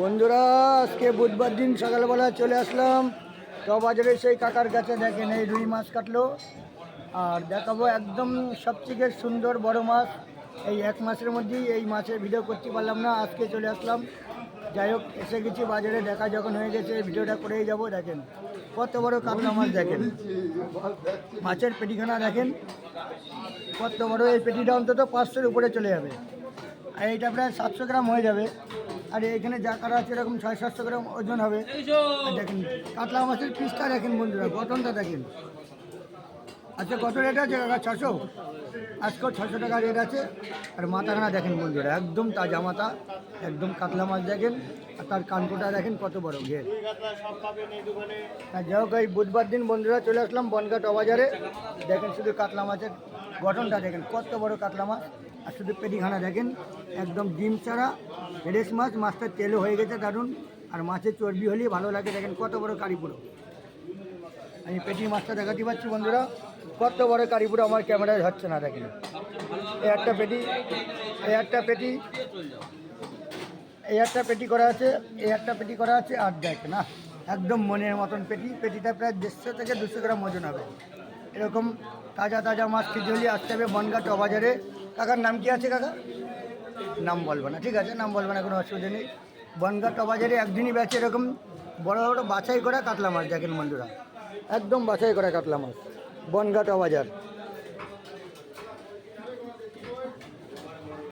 বন্ধুরা আজকে বুধবার দিন সকালবেলা চলে আসলাম তো বাজারে সেই কাকার কাছে। দেখেন এই রুই মাছ কাটলো আর দেখাবো একদম সবথেকে সুন্দর বড় মাছ। এই এক মাসের মধ্যেই এই মাছের ভিডিও করতে পারলাম না, আজকে চলে আসলাম। যাই হোক এসে গেছি বাজারে, দেখা যখন হয়ে গেছে ভিডিওটা করেই যাব। দেখেন কত বড় কাতলা মাছ, দেখেন মাছের পেটিখানা দেখেন কত বড়। এই পেটিটা অন্তত 500-এর উপরে চলে যাবে আর এইটা প্রায় 700 গ্রাম হয়ে যাবে। আর এখানে যা কাটা আছে এরকম 600-700 গ্রাম ওজন হবে। আর দেখেন কাতলা মাছের পিসটা দেখেন বন্ধুরা, গঠনটা দেখেন। আচ্ছা কত রেট আছে কাকা? 600? আজকেও 600 টাকা রেট আছে। আর মাথাখানা দেখেন বন্ধুরা, একদম তাজা মাথা, একদম কাতলা মাছ দেখেন। আর তার কানকোটা দেখেন কত বড় ঘের। আর যাই হোক এই বুধবার দিন বন্ধুরা চলে আসলাম বনগাঁ বাজারে। দেখেন শুধু কাতলা মাছের গঠনটা দেখেন কত বড় কাতলা মাছ। আর শুধু পেটিখানা দেখেন একদম ডিম ছাড়া ফ্রেশ মাছ। মাছটার তেলও হয়ে গেছে দারুণ, আর মাছের চর্বি হলেই ভালো লাগে। দেখেন কত বড় কারিপুরো। আমি পেটির মাছটা দেখাতে পাচ্ছি বন্ধুরা, কত বড় কারিপুরো আমার ক্যামেরায় হচ্ছে না। দেখেন এই একটা পেটি, এই একটা পেটি, এই একটা পেটি করা আছে, এই একটা পেটি করা আছে। আর দেখেন না একদম মনের মতন পেটি। পেটিটা প্রায় 150 থেকে 200 গ্রাম ওজন হবে। এরকম তাজা তাজা মাছ খেতে হলে আসতে হবে বনগাঁ বাজারে। কাকার নাম কি আছে কাকা? নাম বলবো না, ঠিক আছে নাম বলবো না, কোনো অসুবিধা নেই। বনগাঁ বাজারে একদিনই বেচে এরকম বড় বড় বাছাই করা কাতলা মাছ। দেখেন বন্ধুরা একদম বাছাই করা কাতলা মাছ, বনগাঁ বাজার।